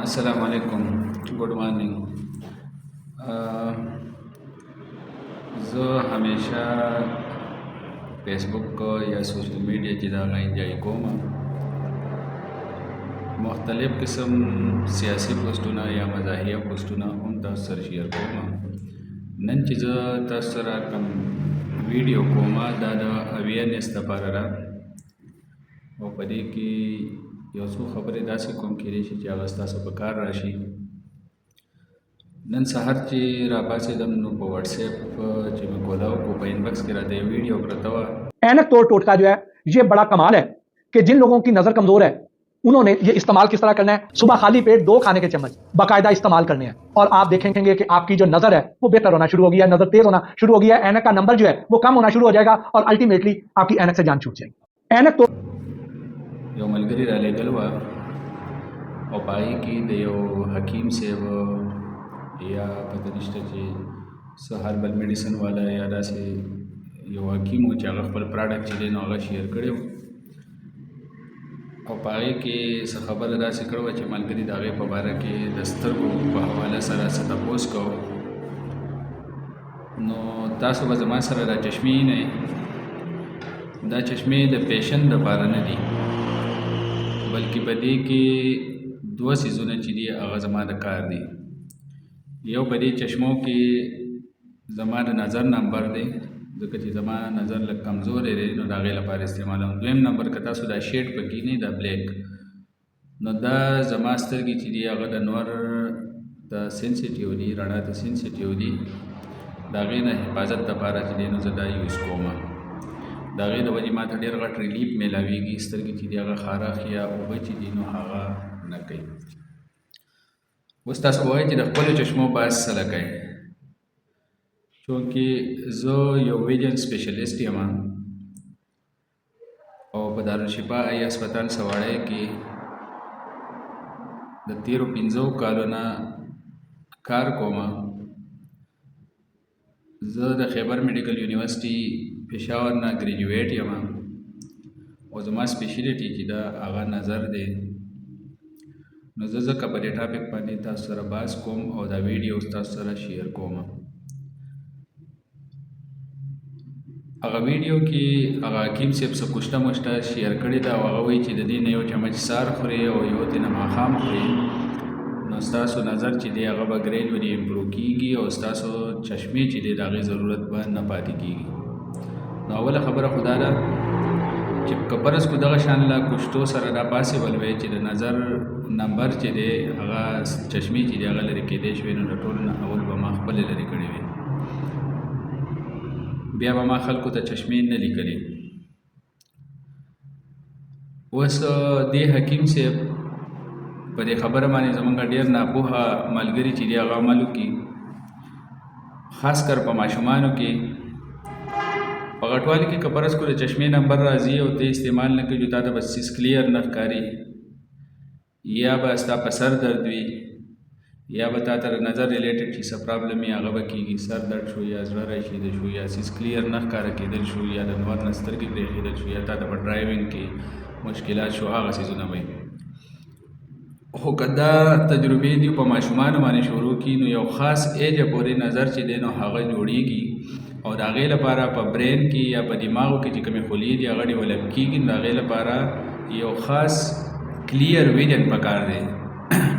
अस्सलाम वालेकुम, good morning. زه همیشه فیسبوک یا سوشل میډیا چې دا هغه انجوای کوم. مختلف قسم سیاسي پوسټونه یا مزاحیه پوسټونه هم تاسو سره شیر کوم. نن چې زه تاسو سره کوم ویډیو کوم دا د اویرنس لپاره را او په دې کې یو څو خبرې داسې کوم کېدای شي چې هغه ستاسو په کار راشي. نن سحر چې را پاڅېدم نو په واتس ایپ چې مې کولاو کو په انبکس کې راته یو ویډیو پرته وه. ऐनक तोड़ टोटका जो है ये बड़ा कमाल है कि जिन लोगों की नज़र कमज़ोर है उन्होंने ये इस्तेमाल किस तरह करना है। सुबह खाली पेट 2 खाने के चम्मच बाकायदा इस्तेमाल करने हैं और आप देखेंगे कि आपकी जो नज़र है वो बेहतर होना शुरू हो गई है, नज़र तेज होना शुरू हो गई है, ऐनक का नंबर जो है वो कम होना शुरू हो जाएगा और अल्टीमेटली आपकी ऐनक से जान छूट जाएगी। ऐनक तो یو ملګري را لېږل وه او په هغې کې د یو حکیم صاحب یا پته نشته چې څه هربل میډیسن والا یا داسې یو حکیم و چې هغه خپل پراډکټ چې دی نو هغه شیر کړی و او په هغې کې څه خبره داسې کړې وه چې ملګري د هغې په باره کې د سترګو په حواله سره څه تپوس کوو. نو تاسو به زما سره دا چشمې نه دا چشمې د پیشنټ دپاره نه دي بلکې په دې کې 2 څیزونه چې دي هغه زما د کار دي. یو په دې چشمو کې زما د نظر نمبر دی ځکه چې زما نظر لږ کمزوری دی نو د هغې لپاره استعمالوم. دویم نمبر که تاسو دا شیډ پکې نه دا بلیک نو دا زما سترګې چې دي هغه د نور ته سینسیټیو دي، رڼا ته سینسیټیو دي. د هغې نه حفاظت دپاره چې دی نو زه دا یوز کوم. د هغې د وجې ما ته ډېر غټ ریلیف میلاویږي. سترګې چې دي هغه خارښ یا اوبه چې دي نو هغه نه کوي. اوس تاسو به وایئ چې د خپلو چشمو بحث څه لګئ چونکې زه یو ویژن سپیشلیسټ یم او په دارالشفا ای هسپتال سواړی کې د تیرو 15 کالو نه کار کوم. زه د خیبر میډیکل یونیورسټي پېښور نه ګریجویټ یم او زما سپیشلیټي چې ده هغه نظر دی. نو زه ځکه په دې ټاپک باندې تاسو سره بحث کوم او دا ویډیو تاسو سره شیر کوم. هغه ویډیو کې هغه حکیم صاحب څه کوشته موشته شیر کړې ده او هغه وایي چې د دې نه یو چمچ سار خوري او یو دینه ماښام خوري نو ستاسو نظر چې دی هغه به ګریجولي امپروو کېږي او ستاسو چشمې چې دی د هغې ضرورت به نه پاتې کېږي. نو اوله خبره خو دا ده چې که فرض کړو دغه شان له کوشتو سره دا پاسبل وی چې د نظر نمبر چې دی هغه چشمې چې دی هغه لرې کېدی شوې نو د ټولو نه اول به ما خپلې لرې کړې وې، بیا به ما خلکو ته چشمې نه لیکلې. اوس دې حکیم صاحب په دې خبره باندې زمونږ ډېر ناپوهه ملګري چې دی هغه عمل وکړي، خاص کر په ماشومانو کې په غټوالي کې که فرض کړو د چشمې نمبر راځي او ته استعمال نه کوي تا ته به سیس کلیر نه ښکاري یا به ستا په سر درد وي یا به تا ته نظر ریلیټډ چې څه پرابلم وي هغه به کېږي، سر درد شو یا زړه راشیده شو یا سیس کلیر نه ښکاره کېدل شو یا د نور نه سترګې برېښېدل شو یا تا ته په ډرایوینګ کې مشکلات شو هغه څیزونه وي. خو که دا تجربې دي په ماشومانو باندې شروع کړي نو یو خاص ایجه پورې نظر چې دی نو هغه جوړیږي او د هغې لپاره په برین کې یا په دماغو کې چې کومې خلیې دي هغه ډیولپ کېږي نو د هغې لپاره یو خاص کلیر ویژن پکار دی.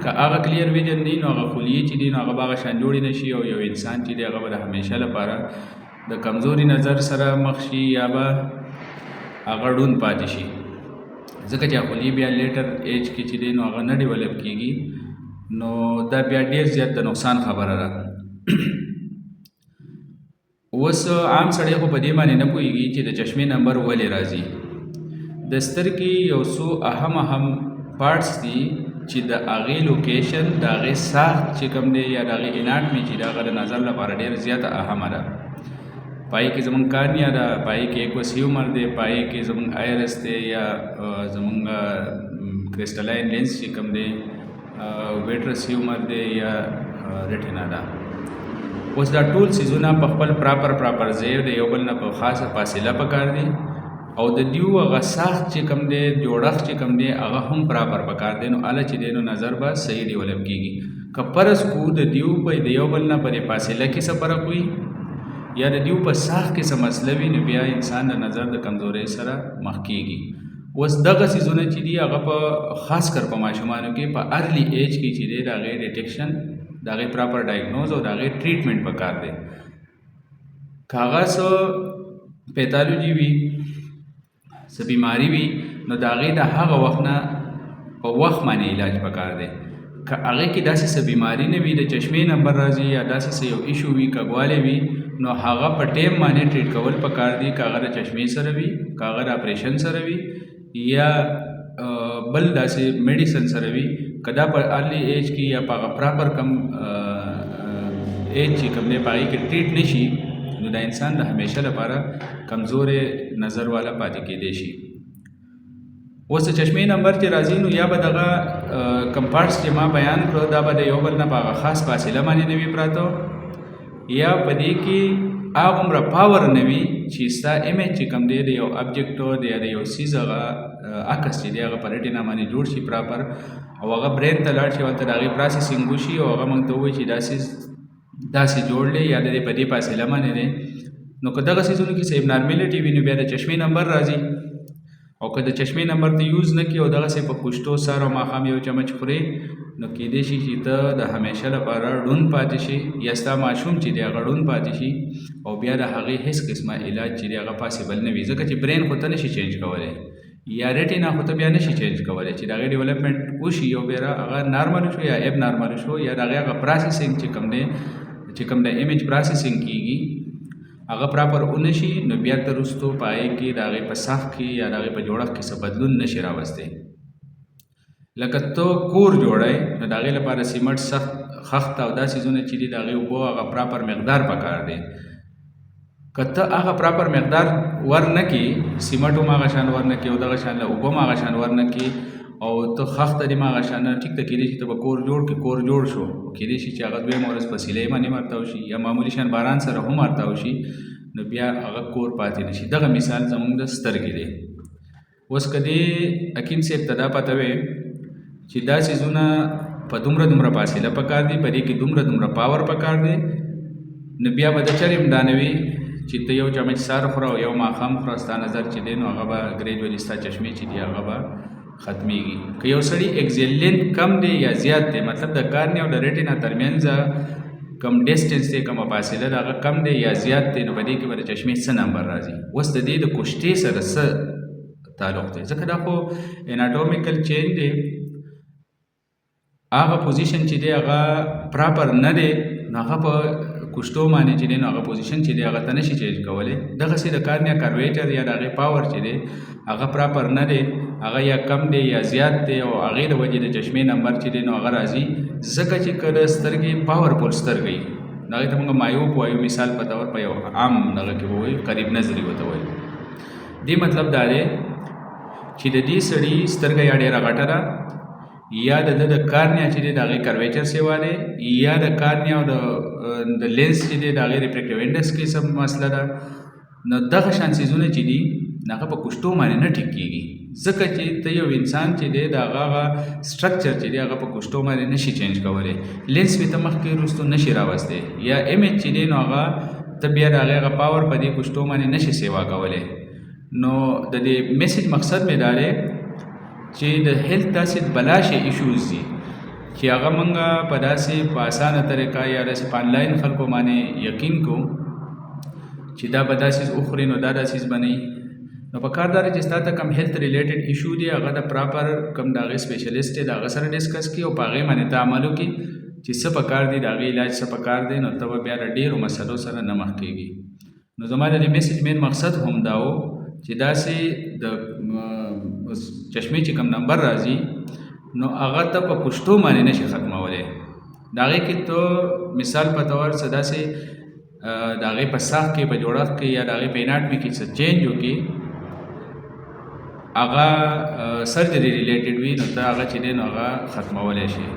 که هغه کلیر ویژن دی نو هغه خلیې چې دي نو هغه به هغه شان جوړې نه شي او یو انسان چې دی هغه به د همیشه لپاره د کمزوري نظر سره مخ شي یا به هغه ړوند پاتې شي ځکه چې خلیې بیا لیټر ایج کې چې دی نو هغه نه ډیولپ کېږي نو دا بیا ډېر زیات د نقصان خبره ده. اوس عام سړی خو په دې باندې نه پوهېږي چې د چشمې نمبر ولې راځي. د سترګې یو څو اهم پارټس دي چې د هغې لوکیشن د هغې ساخت چې کوم دی یا د هغې اناټمي چې د هغه د نظر لپاره ډېر زیاته اهمه ده. پای کې زمونږ کارنیا ده، پای کې ایکوس هیومر دی، پای کې زمونږ آیرس دی یا زمونږ کرسټلاین لینس چې کوم دی، ویټرس هیومر دی یا ریټینا ده. اوس دا ټول څیزونه په خپل پراپر ځای د یو بل نه په خاصه فاصله پکار دي او د دیو هغه ساخت چې کوم دی جوړښت چې کوم دی هغه هم پراپر پکار دی نو هله چې دی نو نظر به صحیح ډیولپ کېږي. که فرض کو د دیو په د یو بل نه پرې فاصله کې څه فرق وي یا د دیو په ساخت کې څه مسله وي نو بیا انسان د نظر د کمزورۍ سره مخ کېږي. اوس دغه څیزونه چې دي هغه په خاص کر په ماشومانو کې په ارلی ایج کې چې دی د هغې ډیټیکشن د هغې پراپر ډایګنوز او د هغې ټریټمنټ پکار دی. که هغه څه پیتالوجي وي څه بیماري وي نو د هغې د هغه وخت نه په وخت باندې علاج پکار دی. که هغې کې داسې څه بیماري نه وي د چشمې نمبر راځي یا داسې څه یو ایشو وي کږوالی وي نو هغه په ټیم باندې ټریټ کول پکار دي. که هغه د چشمې سره وي که هغه د اپریشن سره وي یا بل داسې میډیسن سره وي که دا په ارلی ایج کې یا په هغه پراپر کم ایج چې کوم دی په هغې کې ټریټ نه شي نو دا انسان د همیشه لپاره کمزورې نظر والا پاتې کېدی شي. اوس د چشمې نمبر چې راځي نو یا به دغه کم پارټس چې ما بیان کړو دا به د یو بل نه په هغه خاص فاصله باندې نه وي پراته یا په دې کې هغومره پاور نه وي چې ستا امیج چې کوم دی د یو ابجیکټو یا د یو څیز هغه عکس چې دی هغه په ریټینا باندې جوړ شي پراپر او هغه برین ته لاړ شي او ورته د هغې پراسیسینګ وشي او هغه موږ ته ووایي چې داسې جوړ دی یا د دې په دې فاصله باندې دی. نو که دغه څیزونو کې څه ابنارملټي وي نو بیا د چشمې نمبر راځي او که د چشمې نمبر ته یوز نه کړي او دغسې په پوشتو سر او ماښام یو چمچ خورې نو کېدای شي چې ته د همیشه لپاره ړوند پاتې شي یا ستا ماشوم چې دی هغه ړوند پاتې شي او بیا د هغې هېڅ قسمه علاج چې دی هغه پاسیبل نه وي ځکه چې برین خو ته نشي چینج کولی یا ریټینا خو ته بیا نشي چینج کولی چې د هغې ډیولپمنټ وشي او بیا هغه نارمل شو یا ایب نارمل شو یا د هغې هغه پراسیسینګ چې کوم د ایمیج پراسیسینګ کېږي هغه پراپر ونشي نو بیا تر وروستو په هغې کې د هغې په ساخت کې یا د هغې په جوړښت کې څه بدلون نشي راوستی. لکه ته کور جوړی نو د هغې لپاره سیمټ سخت خښت او دا څیزونه چې دي د هغې اوبو هغه پراپر مقدار پکار دی. که ته هغه پراپر مقدار ورنه کړي سیمټ هم هغه شان ورنه کړي او دغه شان له اوبه هم هغه شان ورنه کړي او ته خښته دې هم هغه شان ټیک ته کېدای شي ته به کور جوړ کړي کور جوړ شو کېدای شي چې هغه دویمه ورځ په سیلۍ باندې مارتاو شي یا معمولي شان باران سره هم مارتاو شي نو بیا هغه کور پاتې نه شي. دغه مثال زموږ د سترګې دی. اوس که دې حکیم صاحب ته دا پته وی چې دا څیزونه په دومره فاصله پکار دي په دې کې دومره پاور پکار دی نو بیا به د چرې هم دا نه وي چې ته یو چمچ سار خوره او یو ماښام خوره ستا نظر چې دی نو هغه به ګریجولي ستا چشمې چې دي هغه به ختمیږي. که یو سړي ایګزیلینټ کم دی یا زیات دی مطلب د کارنیا او د ریټینا ترمنځ کم ډیسټنس دی کومه فاصله ده هغه کم دی یا زیات دی نو په دې کې به د چشمې څه نمبر راځي. اوس د دې د کشتې سره څه تعلق دی ځکه دا خو اناټومیکل چینج دی هغه پوزیشن چې دی هغه پراپر نه دی نو هغه په کشتو باندې چې دی نو هغه پوزیشن چې دی هغه ته نشي چینج کولی. دغسې د کارنیا کرویټر یا د هغې پاور چې دی هغه پراپر نه دی هغه یا کم دی یا زیات دی او هغې د وجې د چشمې نمبر چې دی نو هغه راځي ځکه چې که د سترګې پاورفول سترګې د هغې ته موږ مایوپ وایو مثال په طور په یو عام دغه کې به وایو قریب نظري ورته وایو. دې مطلب دا دی چې د دې سړي سترګه یا ډېره غټه ده یا د کارنیا چې دی د هغې کرویچر سیوا دی یا د کارنیا او د لینس چې دی د هغې ریفریکټیو انډیکس کې څه مسله ده نو دغه شان څیزونه چې دي هغه په کشتو باندې نه ټیک کېږي ځکه چې ته یو انسان چې دی د هغه سټرکچر چې دی هغه په کشتو باندې نشي چینج کولی لینس بې ته مخکې وروستو نشي راوستی یا امیج چې دی نو هغه ته بیا د هغې هغه پاور په دې کشتو باندې نشي سیوا کولی. نو د دې میسج مقصد مې دا دی چې د هیلث داسې بلا شي ایشوز دي چې هغه موږ په داسې په اسانه طریقه یا داسې په آنلاین خلکو باندې یقین کوو چې دا به دا څیز وخوري نو دا څیز به نه وي. نو په کار دا دی چې ستا ته کوم هیلث ریلیټډ ایشو دی هغه د پراپر کوم د هغې سپیشلیسټ دی د هغه سره ډسکس کړي او په هغې باندې ته عمل وکړي چې څه په کار دی د هغې علاج څه په کار دی نو ته به بیا د ډېرو مسلو سره نه مخ کېږي. نو زما د دې میسج مین مقصد هم دا و چې داسې د چشمې چې کوم نمبر راځي نو هغه ته په پشتو باندې نشي ختمولی. د هغې کې ته مثال په طور څه داسې د هغې په ساخت کې په جوړښت کې یا د هغې په اناټمي کې څه چینج وکړي هغه سرجري ریلیټډ وي نو ته هغه چې دی نو هغه ختمولی شي.